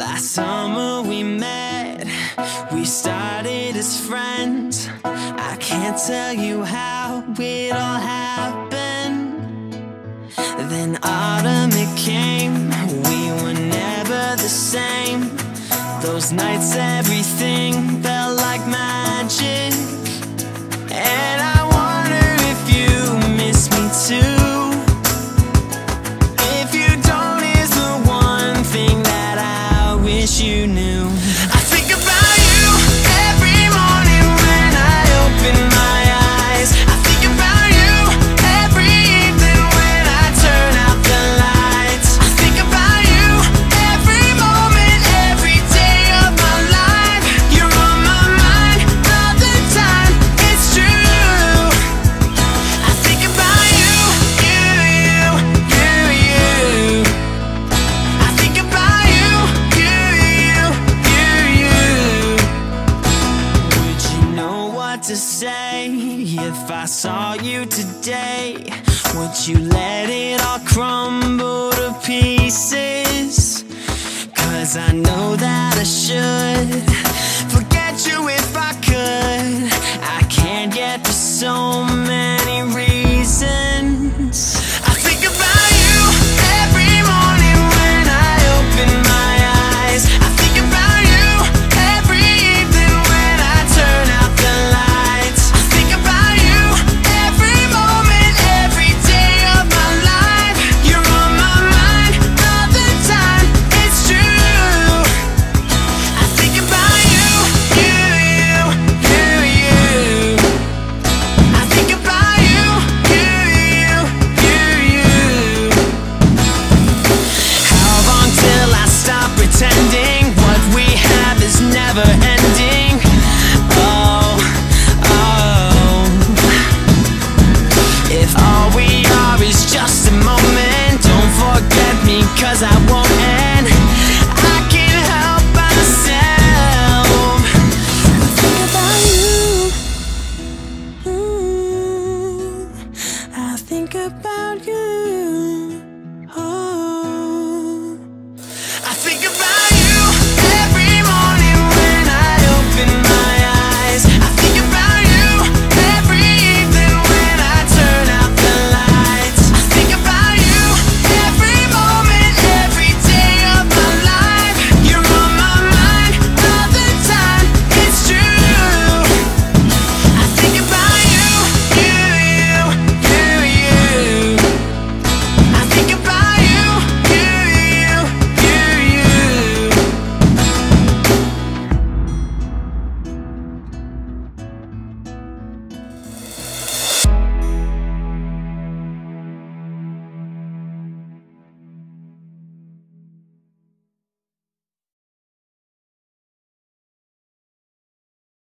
Last summer we met, we started as friends. I can't tell you how it all happened. Then autumn it came, we were never the same. Those nights everything felt like magic. And I wonder if you miss me too. You knew. I think about you every morning when I open my eyes. I think about you every evening when I turn out the lights. I think about you every moment, every day of my life. You're on my mind all the time, it's true. I think about you, you. I think about you. To say, if I saw you today, would you let it all crumble to pieces? 'Cause I know that I should.